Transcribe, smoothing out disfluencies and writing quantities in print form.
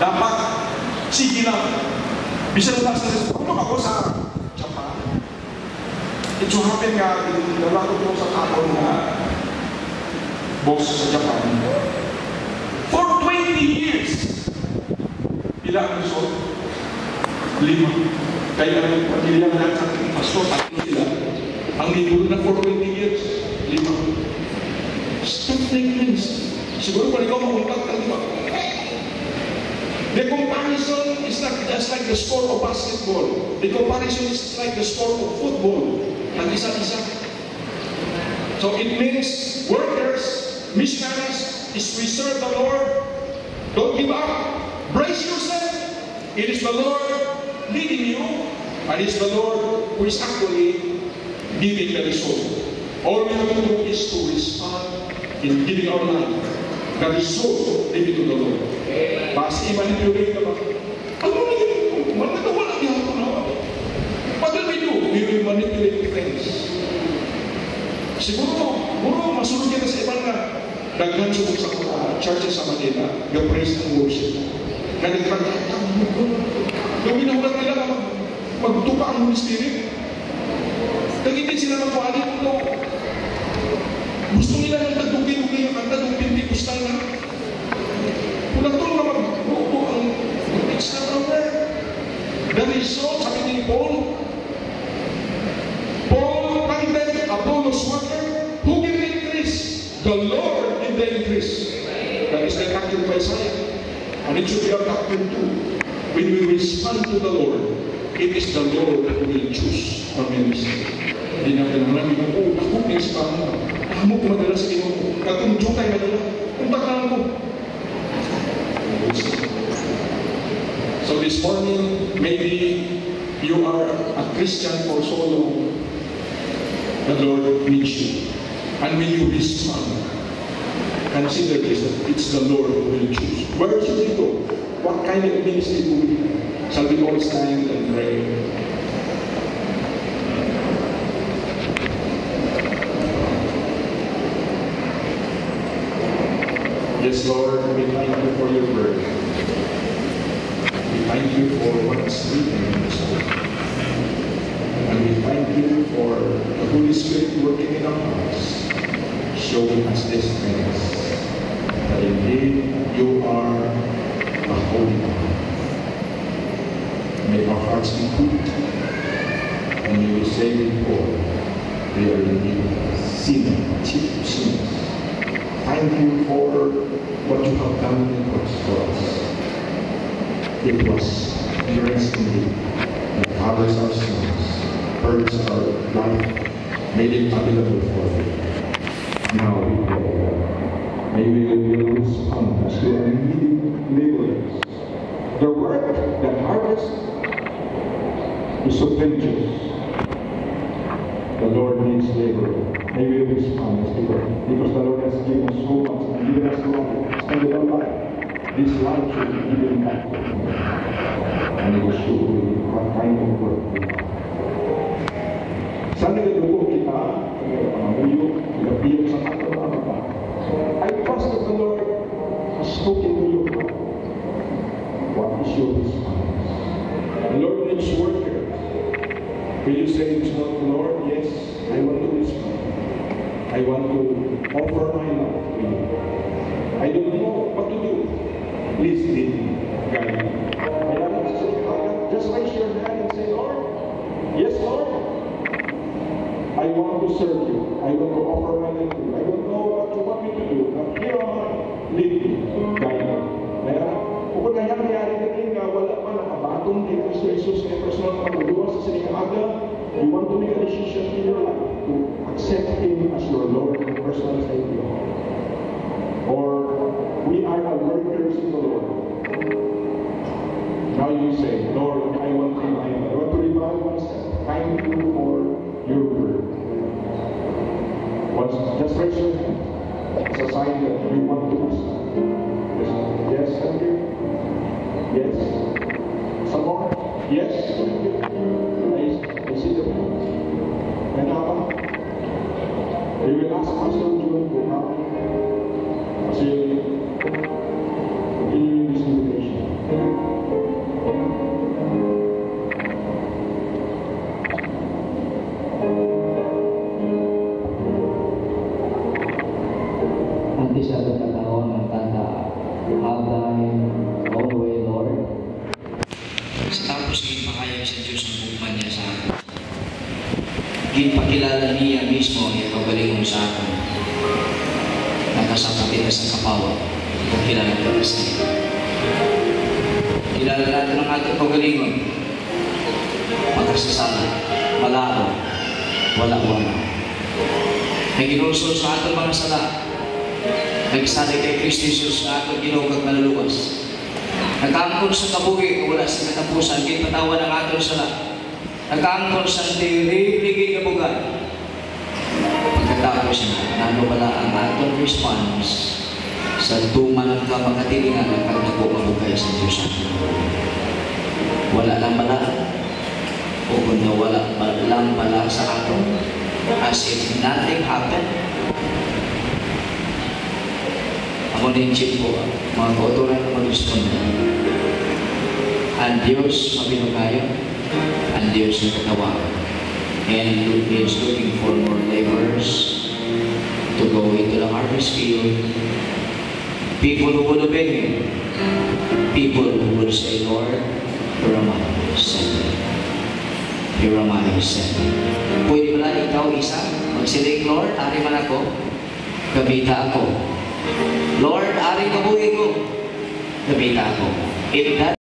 Dapat, sige lang. Bisa na sa pumunok ako sa Japan. It so happen nga, nalakot ko sa kapon na boss sa Japan. For 20 years, ilang result? 5. Kaya ang pamilya na sa ating pastor, tatlo sila. Ang libro na for 20 years, 5. Stop like this. Siguro kung ikaw mauntak ka, di ba? The comparison is not just like the sport of basketball. The comparison is like the sport of football. Nag-isa-isa. So it means workers, missionaries, is we serve the Lord. Don't give up. Brace yourself. It is the Lord leading you, and it's the Lord who is actually giving the result. All we have to do is to respond in giving our life. The result, leave it to the Lord. Basta i-manipulate naman. Ano na yun? Managawa niya ako na. What will we do? We will manipulate things. Siguro masunod yan sa iba na daghan subok sa churches sa Manila, yung praise and worship. Yung ginawag nila na magtupa ang Holy Spirit. Nagitin sila ng kuhanin mo. Gusto nila ng tagdugi-dugi ang kanta ng Pentecostal na. Kung ito na magbubo ang extra-power. The result, sabi ni Paul planted, Apollos water, who will increase? The Lord in the increase. That is the doctrine of Isaiah. And it should be our doctrine too. When we respond to the Lord, it is the Lord who will choose our ministry. Hindi natin ang namin ako pings pa mo. Mo ko madala sa inyo. Katumdyo tayo madala. Puntakan ko. So this morning, maybe you are a Christian for so long. The Lord needs you. And when you respond, consider this, it's the Lord who will choose. Where should we go? What kind of ministry do we have? Shall we all stand and pray? Yes, Lord, we thank you for your word. We thank you for what is written in this book. And we thank you for the Holy Spirit working in our hearts, showing us this things, that indeed you are a holy God. May our hearts be good, and you will say before we are indeed sinners. Thank you for what you have done in us for us. It was grace indeed that covers our sins, purges our life, made it available for you. Now we pray. May we will respond as to our needing laborers. The work, the harvest is so plenteous. The Lord needs laborers. May we respond as to work. Because the Lord has given us so much and given us life. Spend our life. This life should be given back to Him. And it will show you what kind of work we have. Sa nagdugo kita, pangayok, nagabiyok sa ating mga. I trust that the Lord has spoken to you. What is your response? The Lord needs workers. Will you say this not the Lord? Yes, I want to respond. I want to offer my life to you. I don't know what to do. Please lead me, guide me. Just raise your hand and say, Lord, yes, Lord, I want to serve you. I want to offer my life to you. I don't know what you want me to do, but here am I. Lead me, guide me. Kaya, kung nangyari din na wala pa nakabatong kay Kristo Jesus kay personal pagduduwa sa sinigaaga, you want to make a decision in your life to accept Him as your Lord and personal Savior. Or we are workers in the Lord. Now you say, Lord, I want to revive myself. Thank you for your word. Just raise your hand. It's a sign that we want to listen. Yes, thank you. Yes. Some more? Yes, thank you. I see the point. And now, we will ask Pastor John to come. Continue this invitation. Nanti sa pagkataon ng tanda, have thine own way, Lord. Sa tapos ginpakayag sa Diyos ang bukman niya sa akin. Ginpakilala niya mismo ang ipagalingon sa akin. Nagkasapit ka sa kapawa, ipagkilala ka sa iyo. Kilala natin ang ating pagalingon. Magkasasala, malabo, wala-wala. Naginusol sa ating mga sala. Nagsalig kay Kristo Jesus na ating ginugag maluluwas. Nagkaangkol sa kabuhi kung wala sa katapusan, ginpatawan ang ating sala. Nagkaangkol sa tiribligin na bugan. Pagkatapos niya, nanumala ang ating response sa tuman ka makatilingan ng pagnapo mabugay sa Diyos. Wala lang bala o kung wala lang bala sa atin as if nothing happened. Ako din chip ko, mga kauturan na mag-respond. Ang Diyos mabinugayo, ang Diyos na katawa. And He is looking for more laborers to go into the harvest field. People who would obey Him. People who would say, Lord, here am I, send me. Here am I, send me. Pwede ba lang ikaw isa? Magsiling, Lord, ari man ako, gabita ako. Lord, ari mabuhay ko, gabita ako. If that